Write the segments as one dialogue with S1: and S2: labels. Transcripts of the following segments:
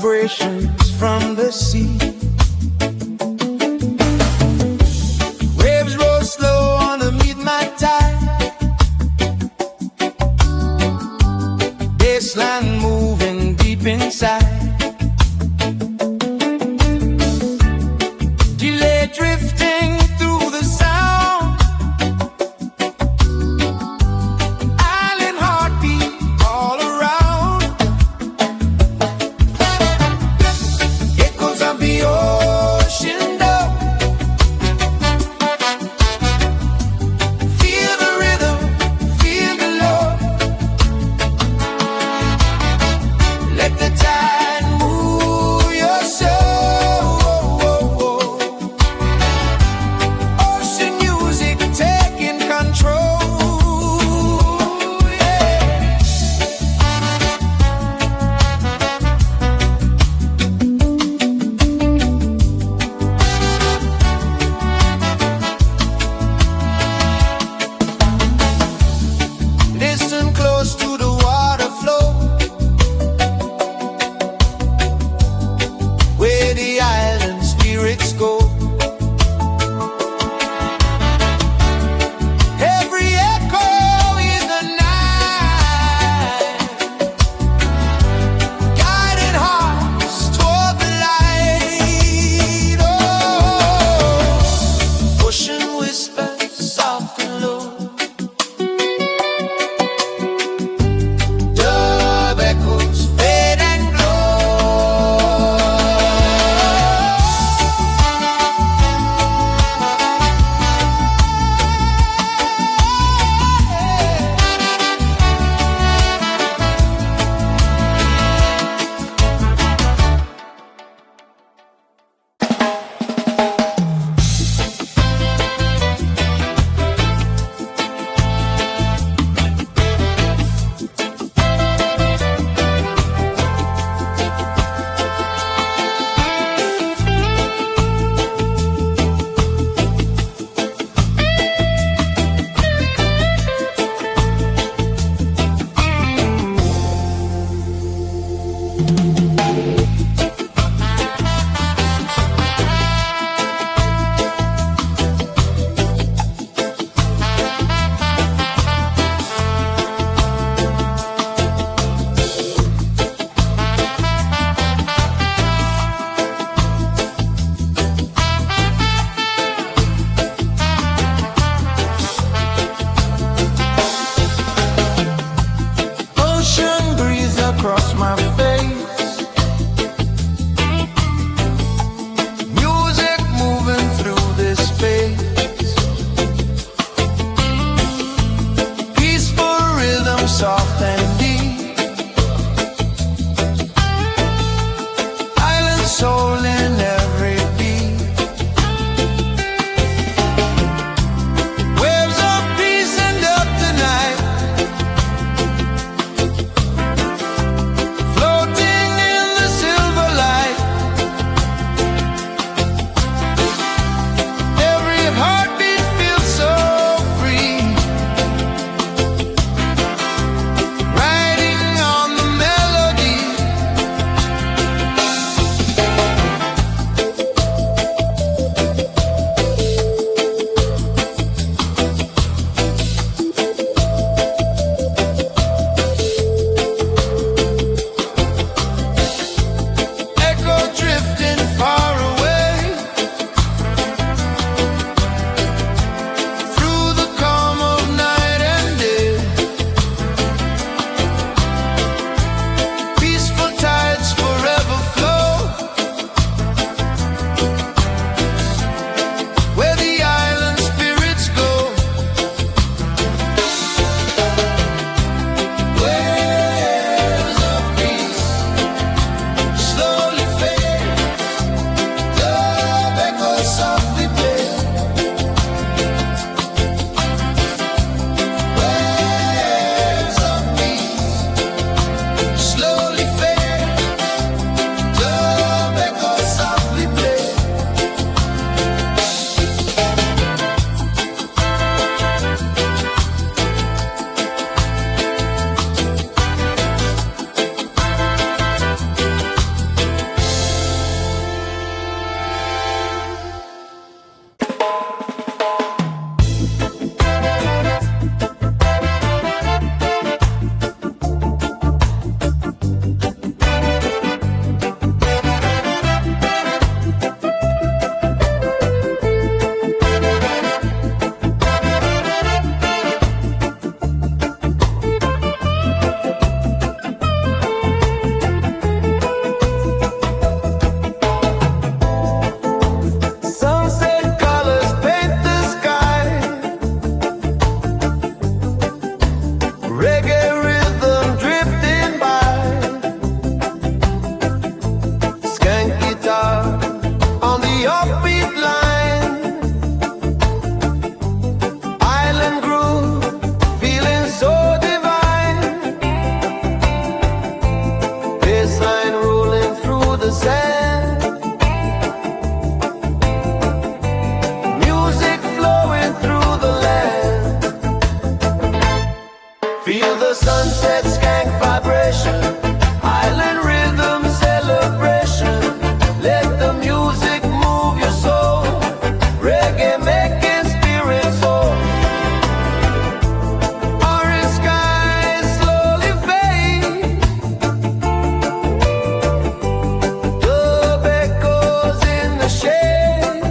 S1: vibrations from the sea. Waves roll slow on the midnight tide, bassline moving deep inside. Delay drifting through the sound, island heartbeat all around. Echoes of the the sunset skank vibration, island rhythm celebration. Let the music move your soul, reggae making spirit soul. Orange skies slowly fade, dub echoes in the shade.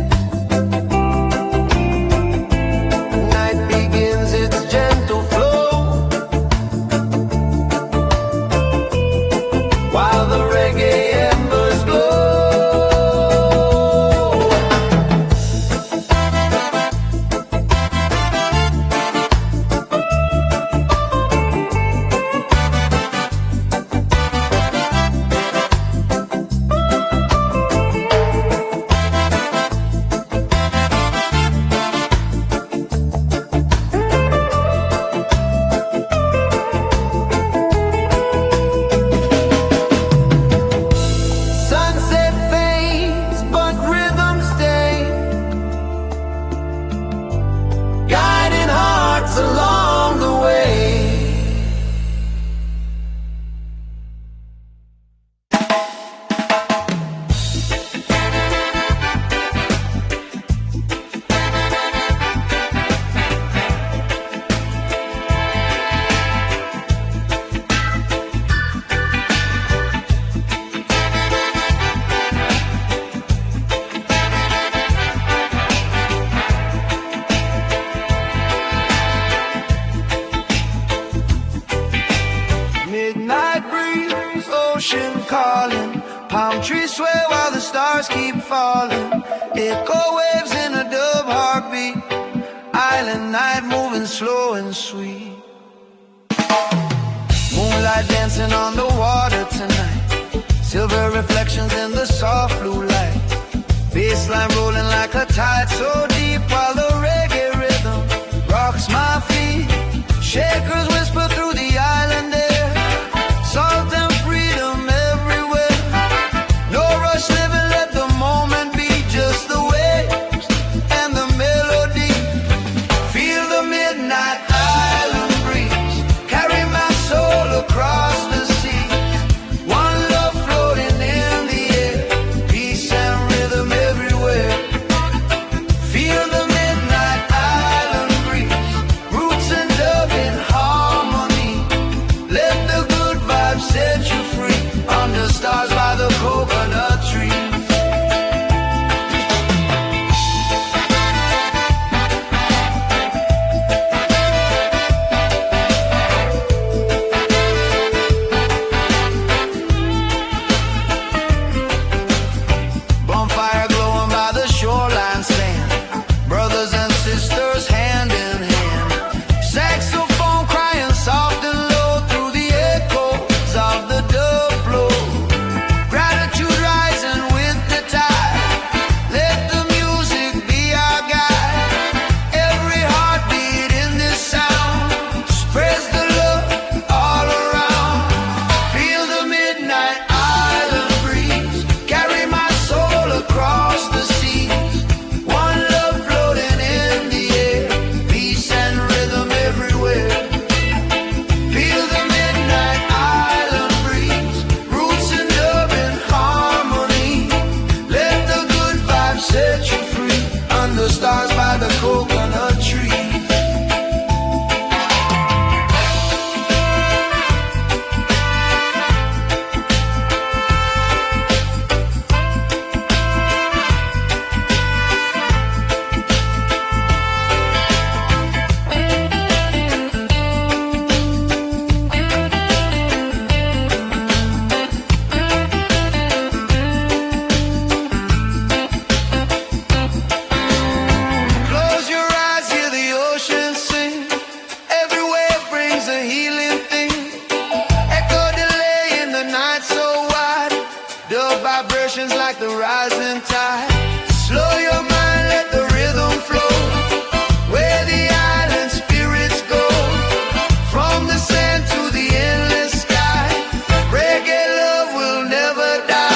S1: Night begins its gentle flow, while the reggae embers glow. Sunset fades, but rhythm stays, guiding hearts along the way. Midnight breeze, ocean calling, palm trees sway while the stars keep falling. Echo waves in a dove heartbeat, island night moving slow and sweet. Moonlight dancing on the water tonight, silver reflections in the soft blue light. Bassline rolling like a tide so deep, while the reggae rhythm rocks my feet. Shakers whisper through the island air, salt and freedom everywhere. No rush living, let the moment be, just the waves and the melody. Feel the midnight island breeze, carry my soul across the sea. One love floating in the air, peace and rhythm everywhere. Feel the midnight island breeze, roots and dub in harmony. Let the good vibes set you free, under stars by the coconut tree. Bonfire glowing by the shoreline sand, brothers and sisters hand in hand. Saxophone crying soft and low through the echoes of the dove flow. Gratitude rising with the tide, let the music be our guide. Every heartbeat in this sound spreads the love all around. Feel the midnight island breeze, carry my soul across the seas. One love floating in the air, peace and rhythm everywhere. Feel the midnight island breeze, roots and dub in harmony. Let the good vibes set you free, under stars by the coconut tree. Close your eyes, hear the ocean sing. Every wave brings a healing thing. Echo delay in the night so wide, dub vibrations like the rising tide. Slow your mind, let the rhythm flow, where the island spirits go. From the sand to the endless sky, reggae love will never die.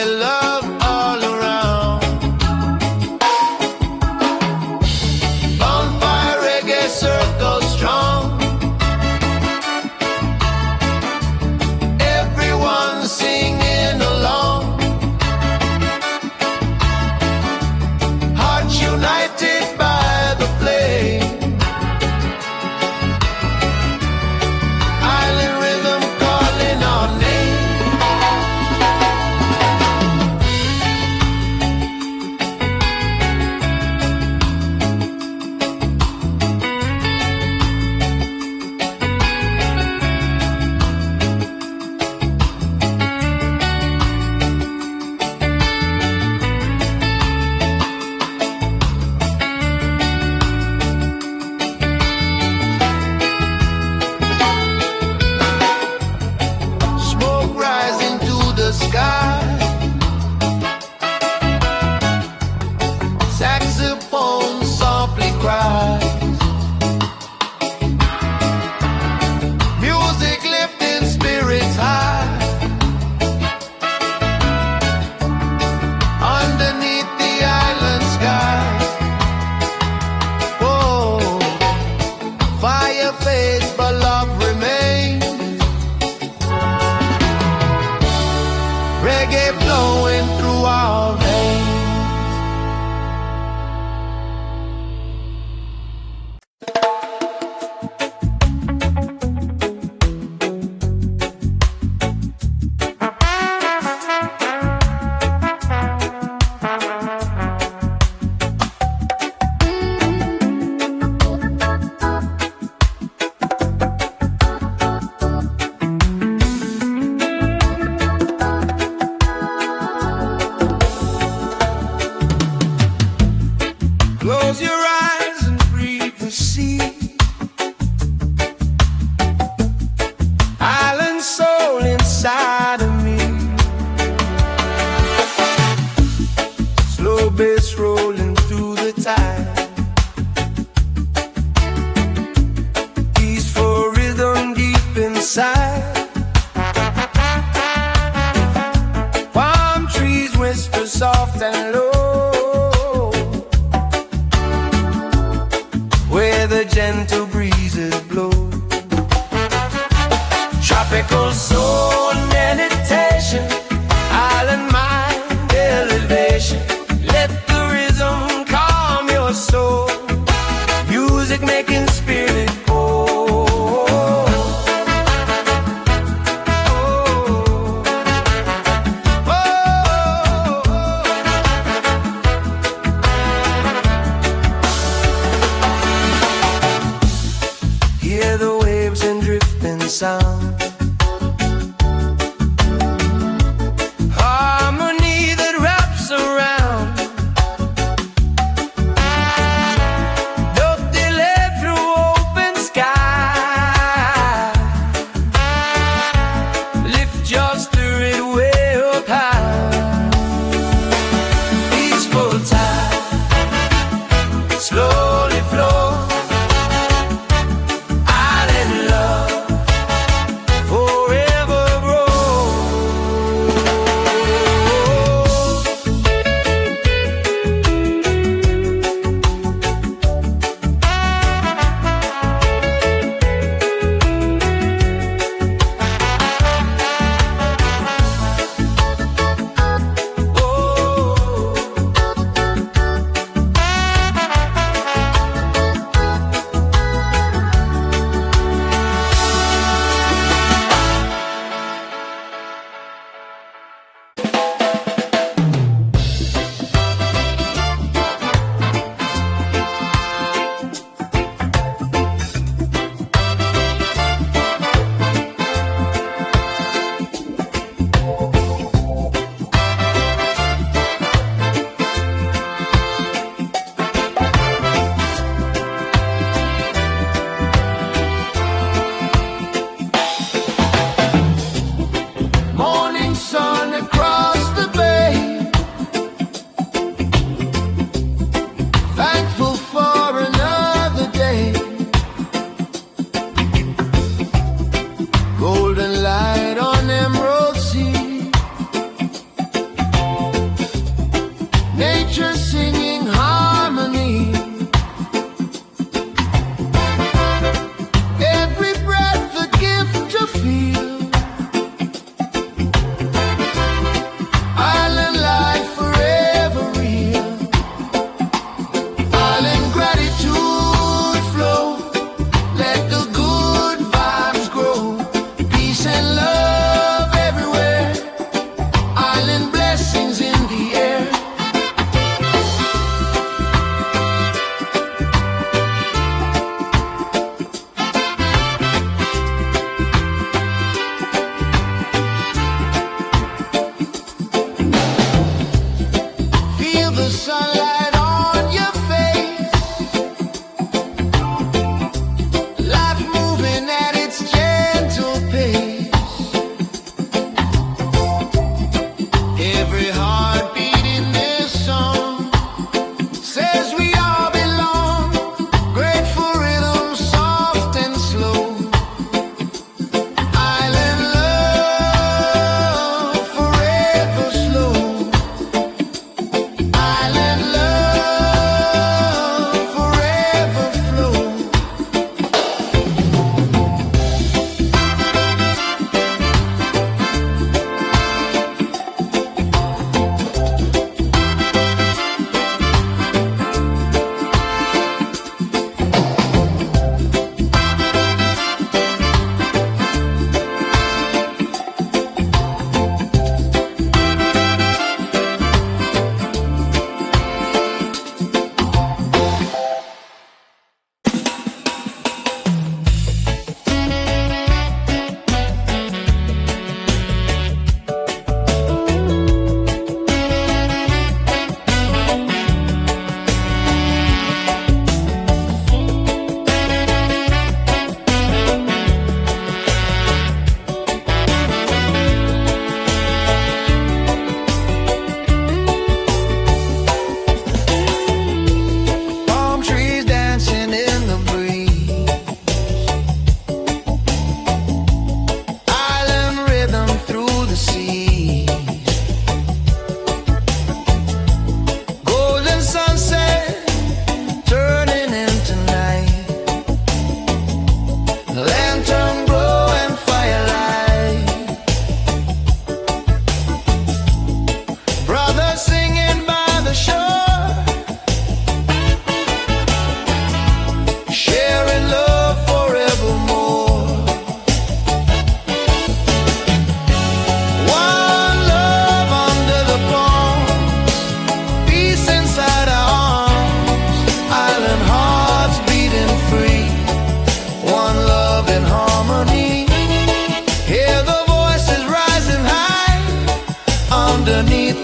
S1: reggae love all around. Bonfire reggae circle strong. Everyone singing along. Hearts united by the flame. Island rhythm calling our name. Smoke rising to the sky. Saxophone softly cries. Music lifting spirits high. Underneath the island sky. Whoa. Fire fades but love remains. Reggae flowing through our veins. Close your eyes and breathe the sea. Island soul inside of me. Slow bass rolling through the tide. Peaceful rhythm deep inside. Palm trees whisper soft and low. Where the gentle breezes blow. Tropical soul meditation. Island mind elevation. Let the rhythm calm your soul. Music making spirit whole. Hear the waves and drifting sound. Harmony that wraps around. Don't delay through open sky. Lift your spirit way up high. Peaceful tide slowly flow. Island love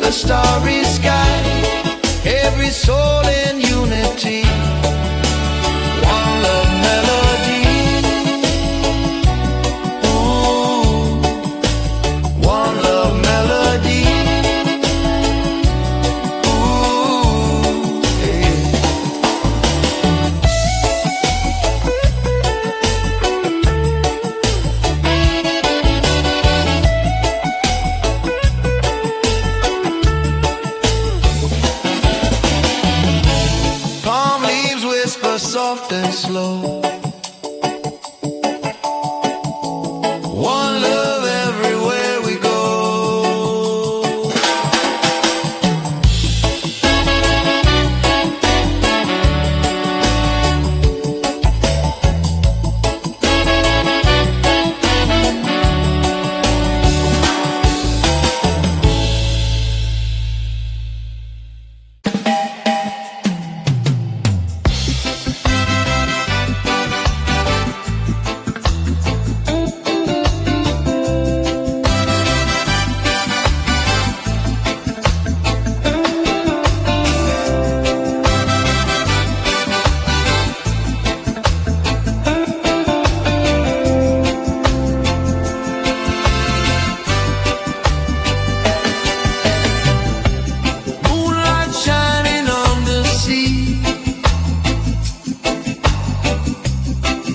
S1: the starry sky, every soul in unity, one love melody. Ooh, one love melody. Ooh, yeah. Palm leaves whisper soft and slow. One love everywhere we go. Moonlight shining on the sea,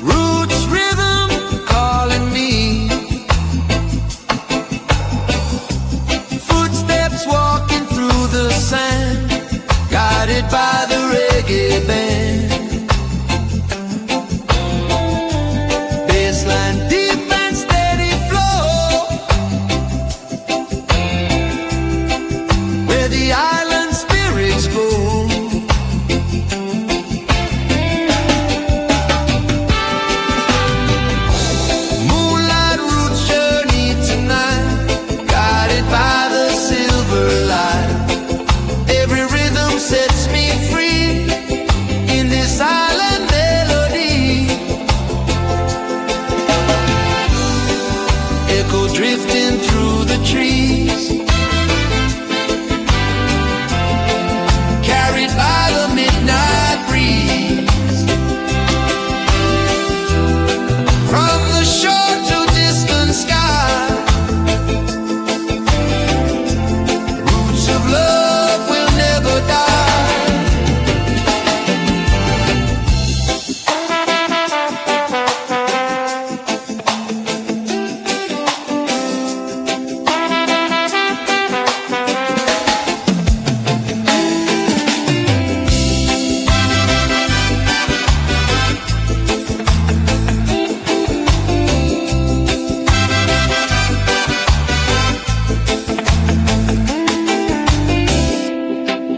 S1: roots rhythm calling me, footsteps walking through the sand, guided by the reggae band. Bassline deep and steady flow, where the island spirits go. Moonlight roots journey tonight, guided by the silver light. Every rhythm sets me free in this island melody. Echo drifting through the trees, carried by the midnight breeze. From the shore to distant sky, roots of love will never die.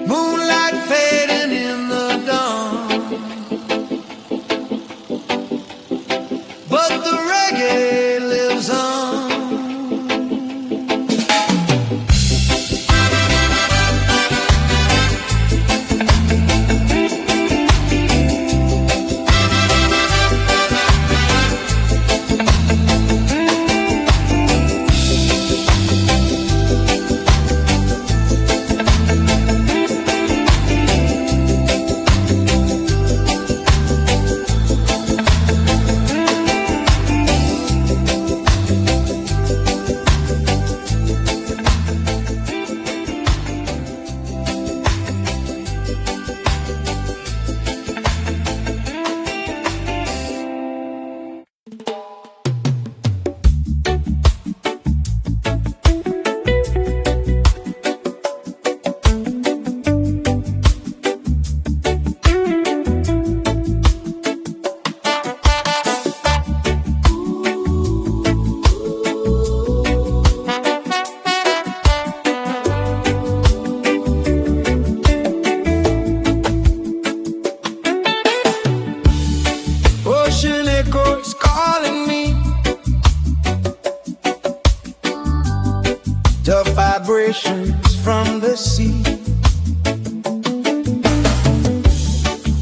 S1: Moonlight fading in the dawn, but the reggae lives on. Ocean echoes calling me, the vibrations from the sea.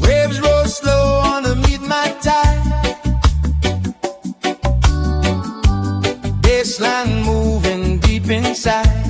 S1: Waves roll slow on the midnight tide, bassline moving deep inside.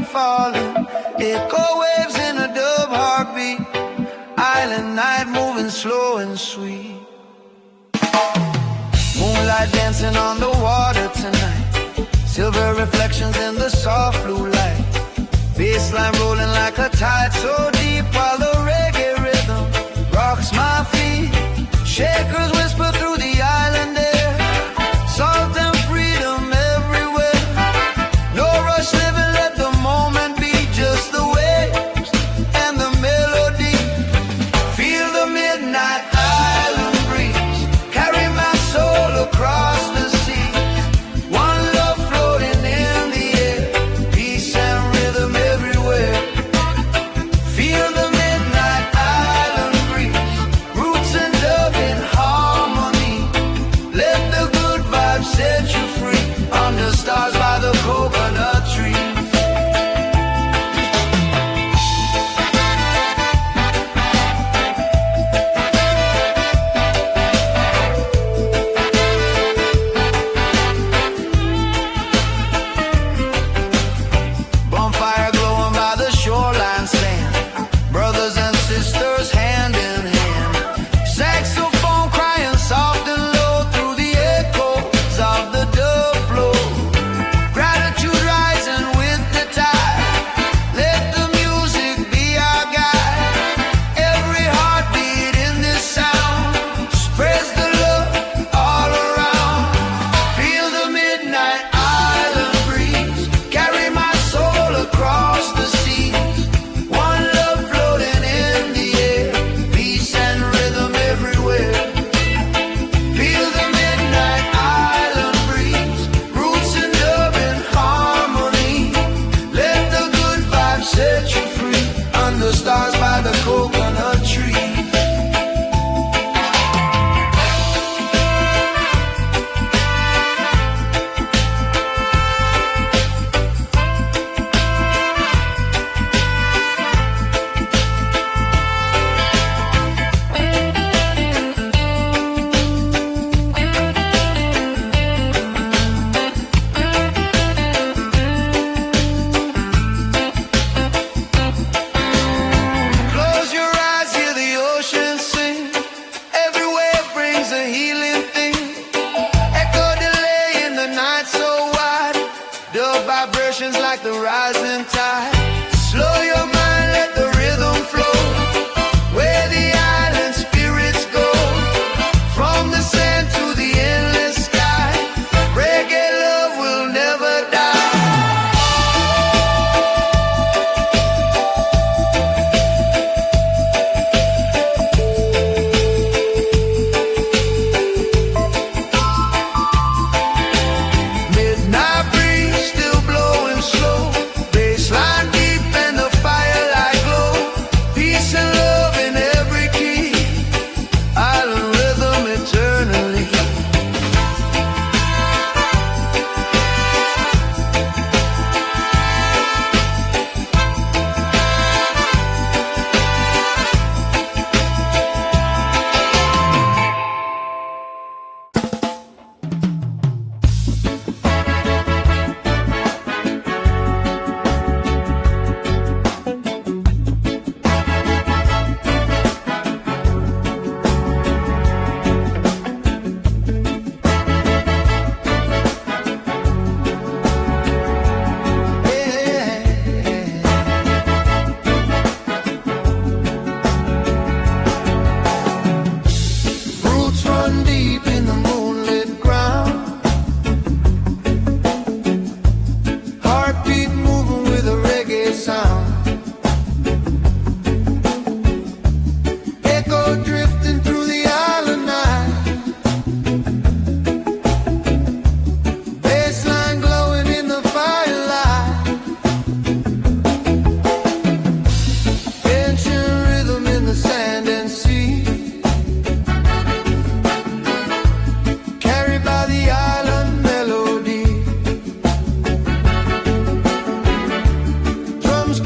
S1: falling. Echo waves in a dub heartbeat. Island night moving slow and sweet. Moonlight dancing on the water tonight. Silver reflections in the soft blue light. Bassline rolling like a tide so deep while the reggae rhythm rocks my feet. Shakers whisper through the island air. Salt and freedom everywhere. No rush living, let the moment be. Just the waves and the melody. Feel the midnight island breeze. Carry my soul across the sea. One love floating in the air. Peace and rhythm everywhere. Feel the midnight island breeze. Roots and dub in harmony. Let the good vibes set you free. Under stars by the coconut tree. Bonfire glowing by the shoreline sand. Brothers and sisters hand in hand. Saxophone crying soft and low through the echoes of the dub flow. Gratitude rising with the tide. Let the music be our guide. Every heartbeat in this sound spreads the love all around. Feel the midnight island breeze. Carry my soul across the seas. One love floating in the air. Peace and rhythm everywhere. Feel the midnight island breeze. Roots and dub in harmony. Let the good vibes set you free. Under stars by the coconut tree. Close your eyes, hear the ocean sing. Every wave brings a healing thing. Echo delay in the night so wide. Dub vibrations like the rising tide. Slow your mind, let the rhythm flow. Where the island spirits go. From the sand to the endless sky. Reggae love will never die. Midnight breeze still blowing slow. Bassline deep and the firelight glow. Peace and love in every key. Island rhythm eternally. Roots run deep in the moonlit ground. Heartbeat moving with a reggae sound. Echo drifting through the island night. Bassline glowing in the firelight. Ancient rhythm in the sand and sea. Carried by the island melody. Drums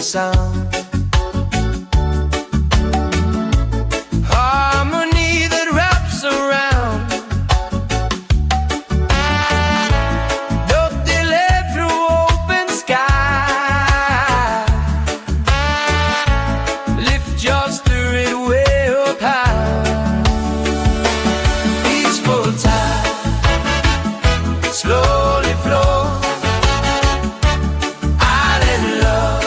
S1: sound. Harmony that wraps around. Don't delay through open sky. Lift your spirit way up high. Peaceful tide slowly flow. Island love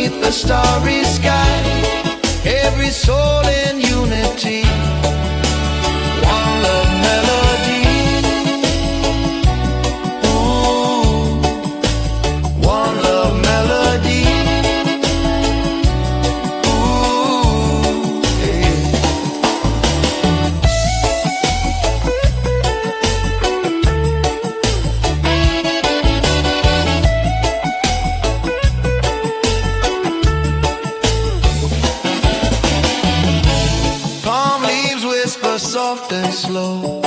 S1: beneath the starry sky. Every soul in unity, one love melody. Ooh, one love melody. Ooh, yeah. Palm leaves whisper soft and slow.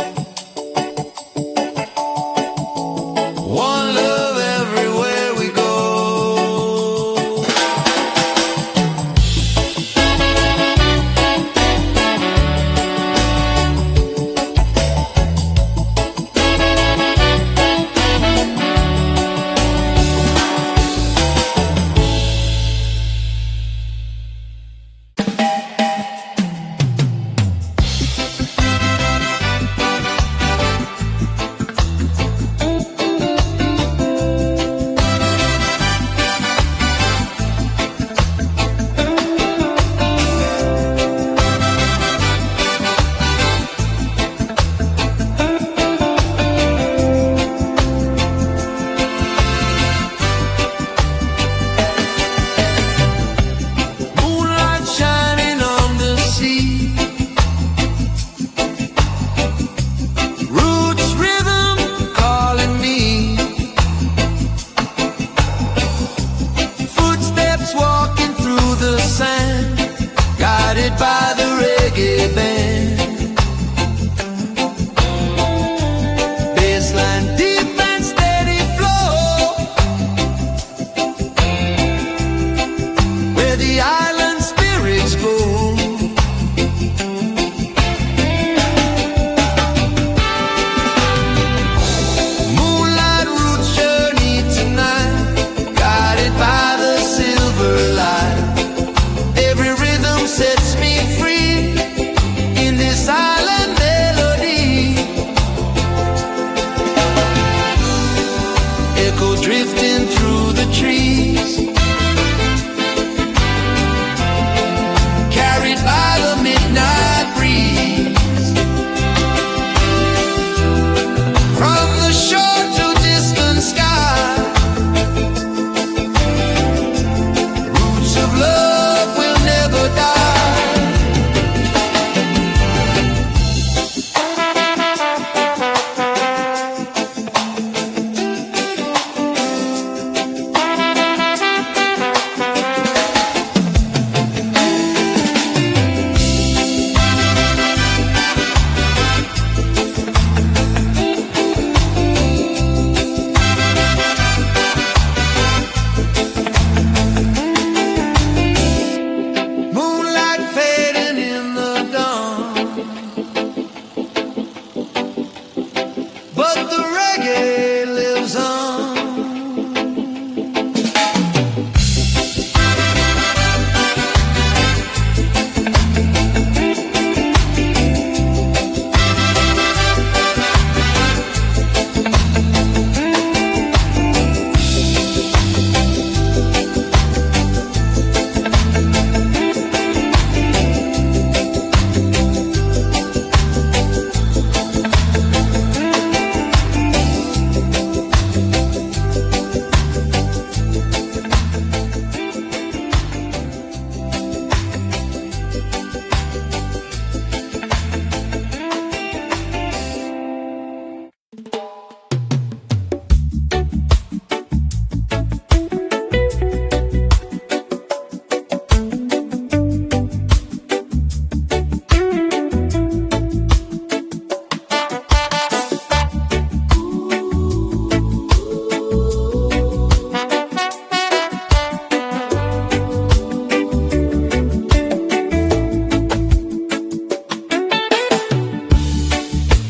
S1: One love everywhere we go. Moonlight shining on the sea. Roots rhythm calling me. Footsteps walking through the sand, guided by the reggae band. Bassline deep and steady flow, where the island spirits go. Moonlight roots journey tonight, guided by the silver light. Every rhythm sets me free in this island melody. Echo drifting through the trees, carried by the midnight breeze. From the shore to distant sky, roots of love will never die. Moonlight fading in the dawn, but the reggae lives on.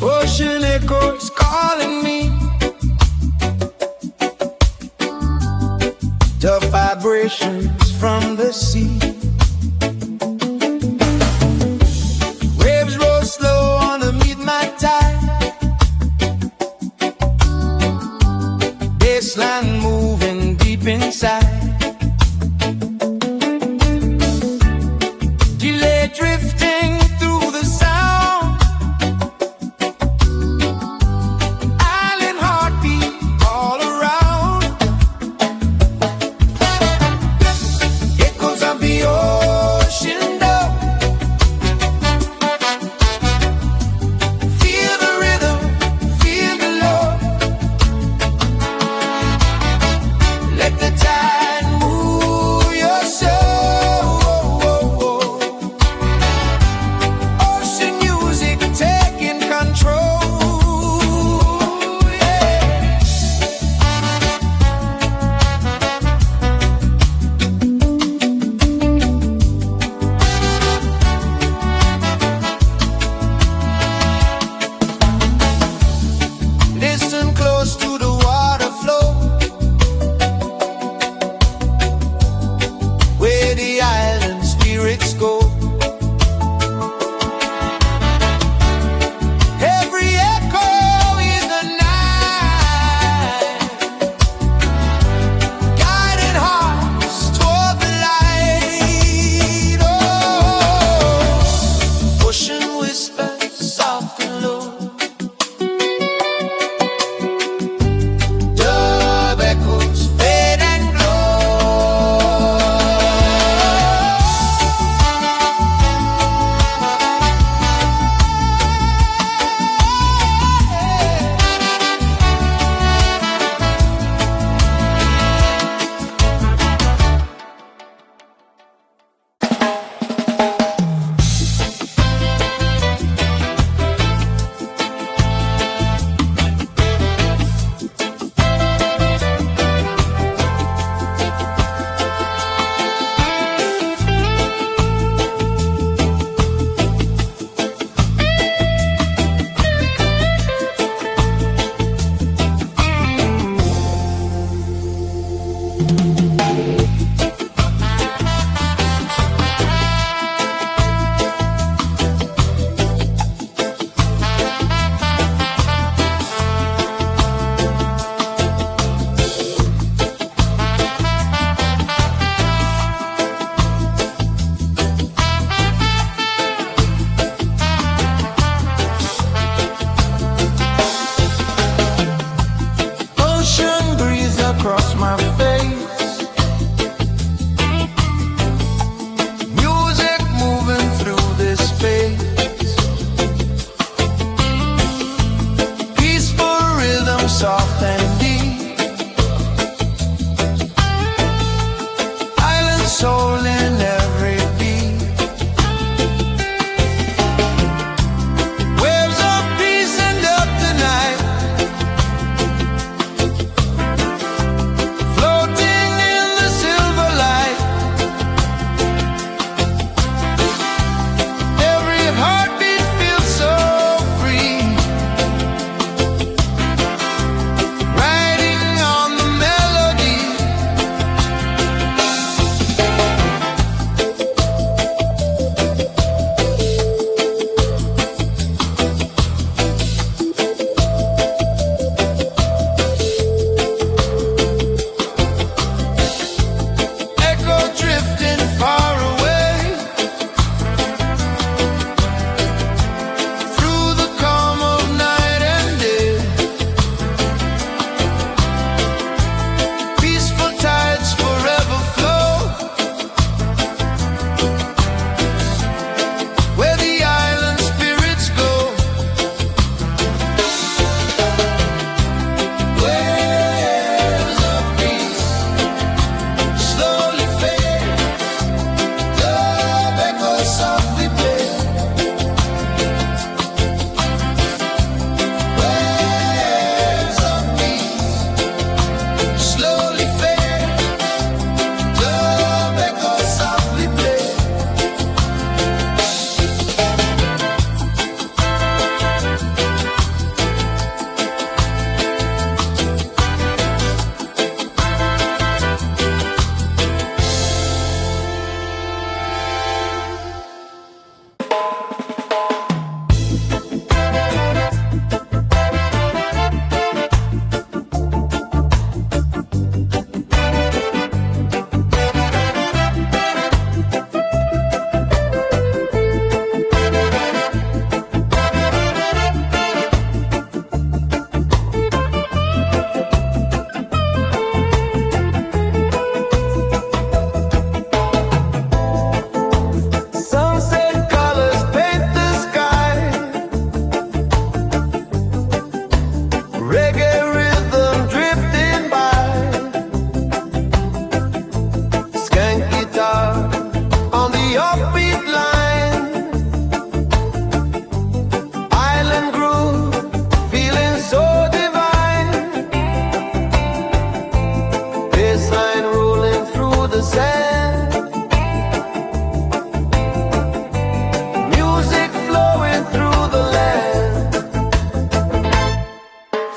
S1: Ocean echoes calling me, tough vibrations from the sea. Waves roll slow on the midnight tide, bassline moving deep inside.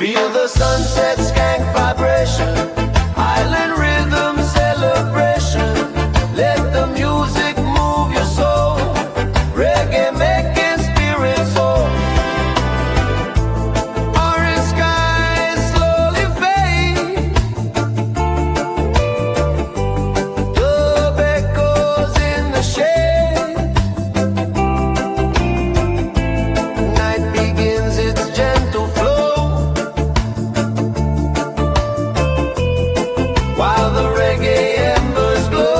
S1: Feel the sunset skank vibration, island rhythm celebration. Let the music move your soul, reggae making spirit soar. Orange skies slowly fade, dub echoes in the shade. Night begins its gentle flow, while the reggae embers glow.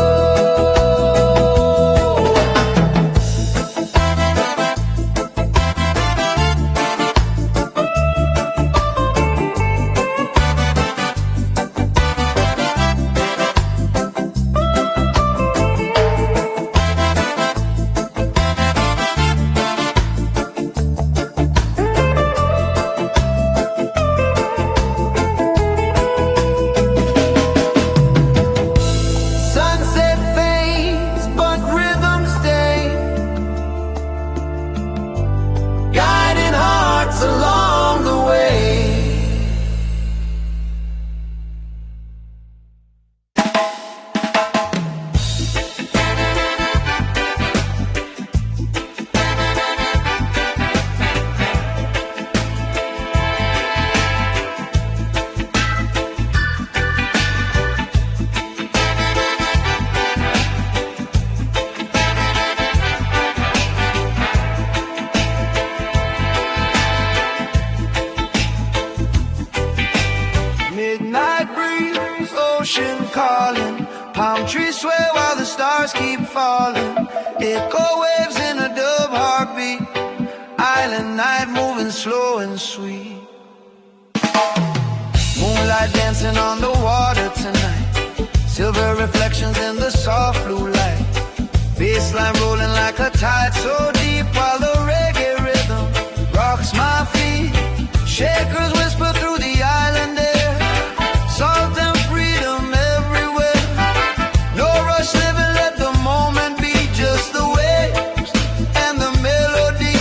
S1: Sunset fades, but rhythm stays, guiding hearts along the way. Midnight breeze, ocean calling, palm trees sway while the stars keep falling. Echo waves in a dub heartbeat, island night moving slow and sweet. Moonlight dancing on the water tonight, silver reflections in the soft blue light. Bassline rolling like a tide so deep, while the reggae rhythm rocks my feet. Shakers whisper through the island air, salt and freedom everywhere. No rush living, let the moment be, just the waves and the melody.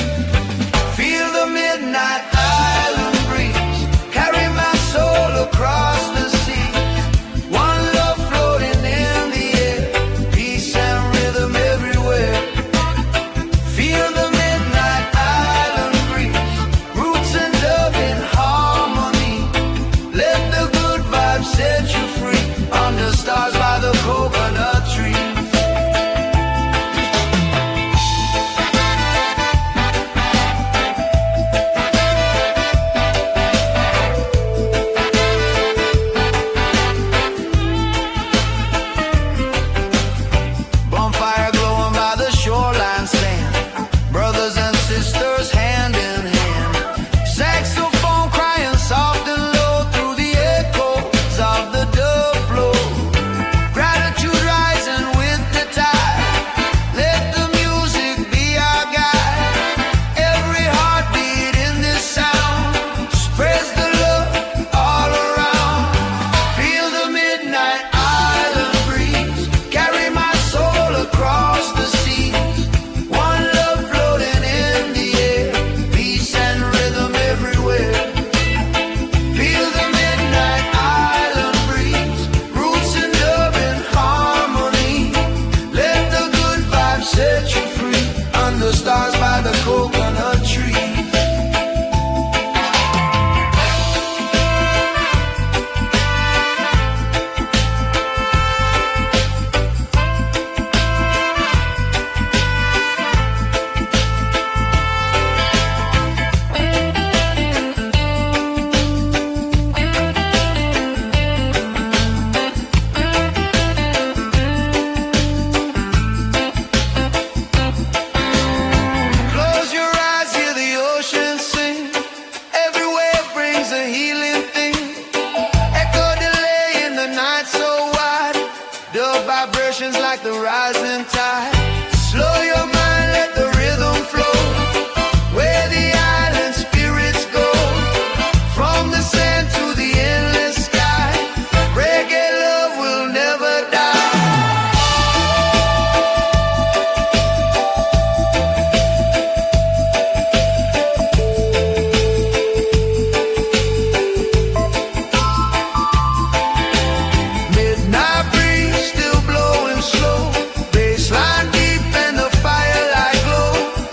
S1: Feel the midnight island breeze, carry my soul across the sea. One love floating in the air, peace and rhythm everywhere. Feel the midnight island breeze, roots and dub in harmony. Let the good vibes set you free, under stars by the coconut tree. Bonfire glowing by the shoreline sand, brothers and sisters hand in hand. Saxophone crying soft and low through the echoes of the dub flow. Gratitude rising with the tide, let the music be our guide. Every heartbeat in this sound spreads the love all around. Feel the midnight island breeze, carry my soul across the seas. One love floating in the air, peace and rhythm everywhere. Feel the midnight island breeze, roots and dub in harmony. Let the good vibes set you free, under stars by the coconut tree. Close your eyes, hear the ocean sing. Every wave brings a healing thing. Echo delay in the night so wide, dub vibrations like the rising tide.